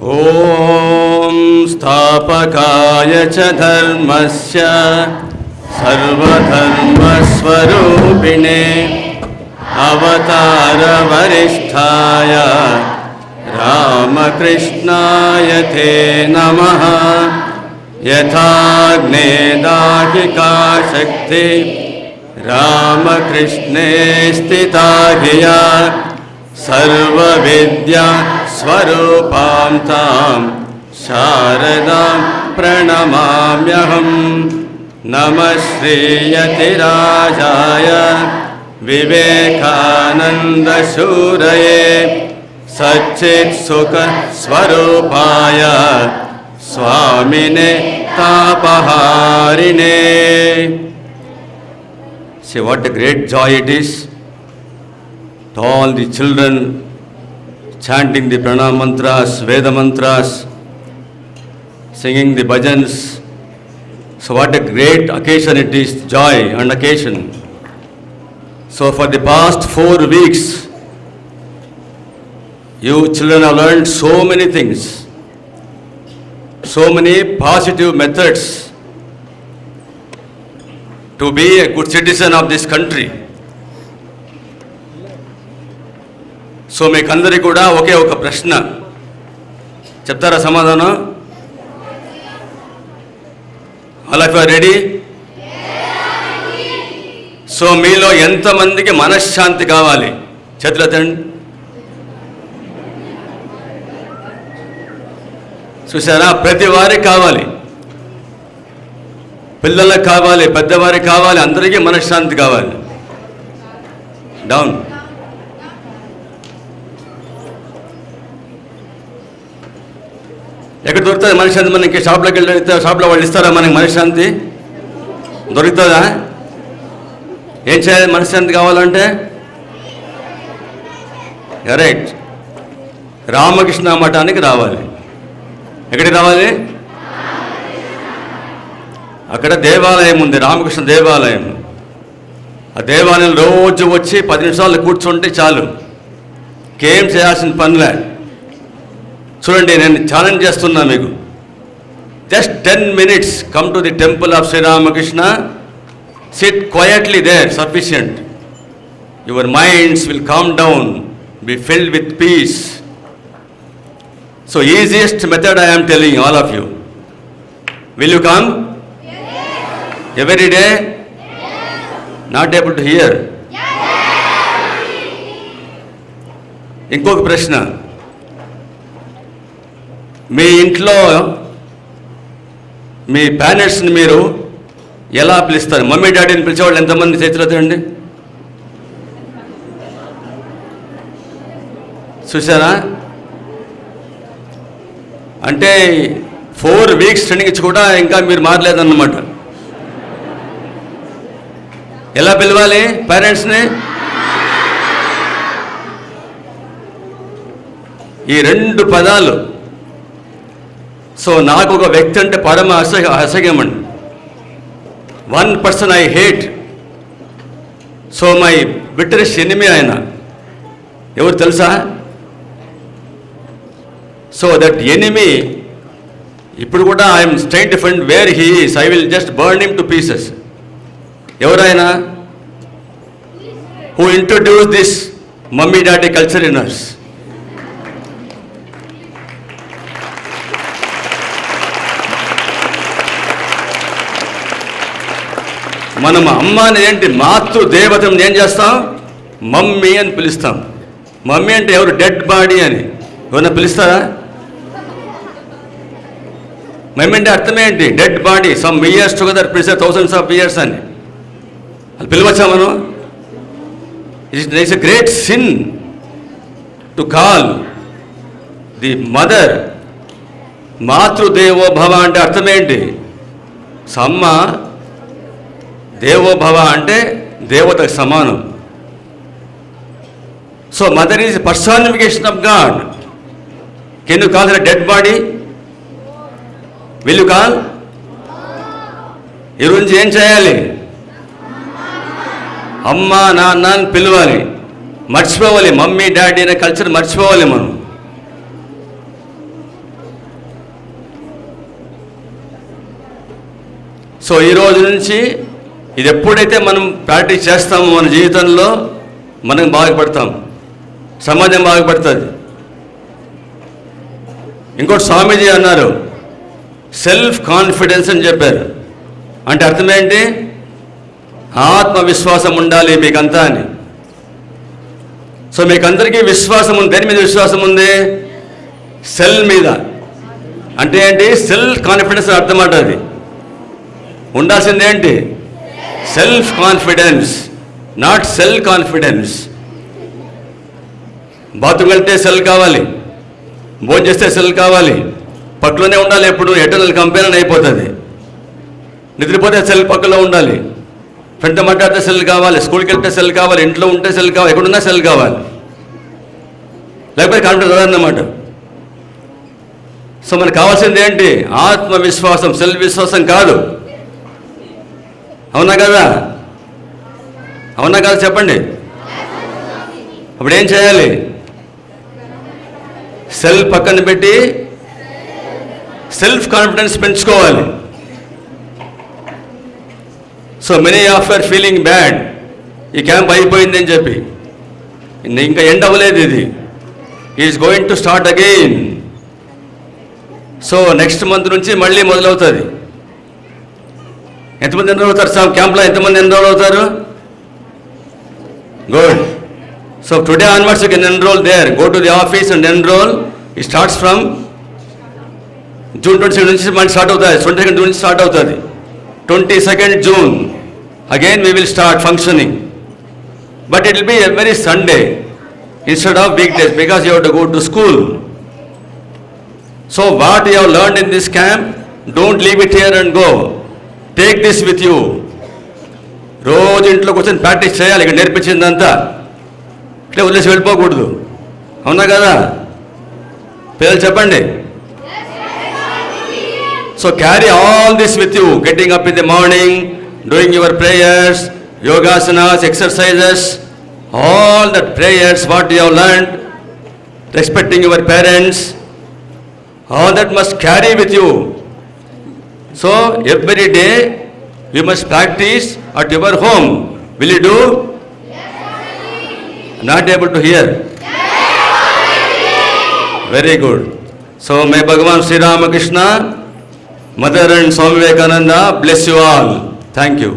ఓం స్థాపకాయ చ ధర్మస్య సర్వధర్మస్వరూపిణే అవతార వరిష్ఠాయ రామకృష్ణాయ తే నమః. యథాగ్నే దాహికా శక్తి రామకృష్ణే స్థితా ధియా సర్వవిద్యా స్వరూపాం తాం శారదాం ప్రణమామ్యహం. నమః శ్రీయతిరాజాయ వివేకానందశూరయే సచ్చిత్సుఖ స్వరూపాయ స్వామినే తాపహారిణే. See what a great joy it is to all the children chanting the pranam mantras, Veda mantras, singing the bhajans. So what a great occasion it is, joy and occasion. So for the past 4 weeks, you children have learned so many things, so many positive methods to be a good citizen of this country. So మీకందరికీ కూడా ఒకే ఒక ప్రశ్న చెప్తారా సమాధానం? All of you are ready? So మీలో ఎంతమందికి మనశ్శాంతి కావాలి? చేతులు ఎత్తండి. చూసారా, ప్రతి వారికి కావాలి, పిల్లలకు కావాలి, పెద్దవారికి కావాలి, అందరికీ మనశ్శాంతి కావాలి. డౌన్. ఎక్కడ దొరుకుతుంది మనశ్శాంతి? మనకి షాప్లోకి వెళ్ళి షాప్లో వాళ్ళు ఇస్తారా మనకి మనశ్శాంతి? దొరుకుతుందా? ఏం చేయాలి మనశ్శాంతి కావాలంటే? రైట్, రామకృష్ణ మఠానికి రావాలి. ఎక్కడికి రావాలి? అక్కడ దేవాలయం ఉంది, రామకృష్ణ దేవాలయం. ఆ దేవాలయం రోజు వచ్చి 10 నిమిషాలు కూర్చుంటే చాలు, ఇంకేం చేయాల్సిన పనిలే. చూడండి, నేను ఛాలెంజ్ చేస్తున్నా మీకు. Just 10 minutes come to the temple of Sriramakrishna, sit quietly there, sufficient. Your minds will calm down, be filled with peace. So easiest method I am telling all of you. Will you come every day? Not able to hear? ఇంకొక ప్రశ్న, మీ ఇంట్లో మీ పేరెంట్స్ని మీరు ఎలా పిలుస్తారు? Mummy డాడీని పిలిచేవాళ్ళు ఎంతమంది చేతులు ఎత్తండి. చూసారా? అంటే 4 weeks నుంచి కూడా ఇంకా మీరు మారలేదన్నమాట. ఎలా పిలవాలి పేరెంట్స్ని? ఈ 2 పదాలు. సో నాకు ఒక వ్యక్తి అంటే పరమ అసహ్యమండి. 1 person I hate. So my bitterest enemy ఆయన. ఎవరు తెలుసా? సో దట్ ఎనిమీ ఇప్పుడు కూడా I'm straight different where he is. I will just burn him to pieces. ఎవరైనా who introduce this mummy daddy culture in us. మనం అమ్మ అనేది ఏంటి? మాతృ దేవతను ఏం చేస్తాం? మమ్మీ అని పిలుస్తాం. మమ్మీ అంటే ఎవరు? డెడ్ బాడీ అని. ఎవరైనా పిలుస్తారా? మమ్మీ అంటే అర్థమేంటి? Dead body, some years together preserve thousands of years అని. అది పిలవచ్చా మనం? It is a great sin to call the mother మాతృదేవోభవ. అంటే అర్థమేంటి? సమ్మ దేవోభవ అంటే దేవతకు సమానం. So mother is personification of God. Can you call her dead body? Will you call? ఈరోజు ఏం చేయాలి? అమ్మ నాన్న అని పిలవాలి. మర్చిపోవాలి మమ్మీ డాడీ అనే కల్చర్, మర్చిపోవాలి మనం. సో ఈ రోజు నుంచి ఇది ఎప్పుడైతే మనం ప్రాక్టీస్ చేస్తామో మన జీవితంలో మనం బాగుపడతాం, సమాజం బాగుపడుతుంది. ఇంకోటి స్వామీజీ అన్నారు, సెల్ఫ్ కాన్ఫిడెన్స్ అని చెప్పారు. అంటే అర్థమేంటి? ఆత్మవిశ్వాసం ఉండాలి మీకంతా అని. సో మీకందరికీ విశ్వాసం ఉంది. దేని మీద విశ్వాసం ఉంది? సెల్ మీద. అంటే ఏంటి? సెల్ఫ్ కాన్ఫిడెన్స్ అర్థమాట. అది ఉండాల్సింది ఏంటి? Self confidence, not cell confidence. Bathroom వెళ్తే సెల్ కావాలి, భోజనం చేస్తే సెల్ కావాలి, పక్కలోనే ఉండాలి. ఎప్పుడు ఎటర్నల్ కంపెనీ అయిపోతుంది. నిద్రపోతే సెల్ పక్కలో ఉండాలి, ఫ్రెండ్తో మాట్లాడితే సెల్ కావాలి, స్కూల్కి వెళ్తే సెల్ కావాలి, ఇంట్లో ఉంటే సెల్ కావాలి, ఎక్కడున్నా సెల్ కావాలి, లేకపోతే కాన్ఫిడెన్స్ రాదన్నమాట. సో మనకు కావాల్సింది ఏంటి? ఆత్మవిశ్వాసం, సెల్ఫ్ విశ్వాసం కాదు. అవునా కదా? అవునా కాదు చెప్పండి. అప్పుడు ఏం చేయాలి? సెల్ పక్కన పెట్టి సెల్ఫ్ కాన్ఫిడెన్స్ పెంచుకోవాలి. So many of are feeling bad, ఈ క్యాంప్ అయిపోయిందని చెప్పి. ఇంకా ఎండ్ అవ్వలేదు, ఇది is going to start again. So next month నుంచి మళ్ళీ మొదలవుతుంది. ఎంతమంది ఎన్రోల్ అవుతారు సార్ క్యాంప్లో? ఎంతమంది ఎన్రోల్ అవుతారు? Good. So today onwards you can enrol there. Go to the office and enrol. It starts from June 22 నుంచి మళ్ళీ స్టార్ట్ అవుతుంది. 22 June నుంచి స్టార్ట్ అవుతుంది. 22nd June again we will start functioning, but it will be every Sunday instead of weekdays because you have to go to school. So what you have learned in this camp, don't leave it here and go. Take this with you. రోజు ఇంట్లో కూర్చొని practice చేయాలి. ఇక్కడ నేర్పించిందంతా ఇట్లా వదిలేసి వెళ్ళిపోకూడదు. అవునా కదా? పిల్లలు చెప్పండి. So carry all this with you, getting up in the morning, doing your prayers, yogasanas, exercises, all that prayers what you have learned, respecting your parents, all that must carry with you. So every day you must practice at your home. Will you do? Not able to hear? Very good. So may Bhagavan Sri Ramakrishna, Mother and Swami Vivekananda bless you all. Thank you.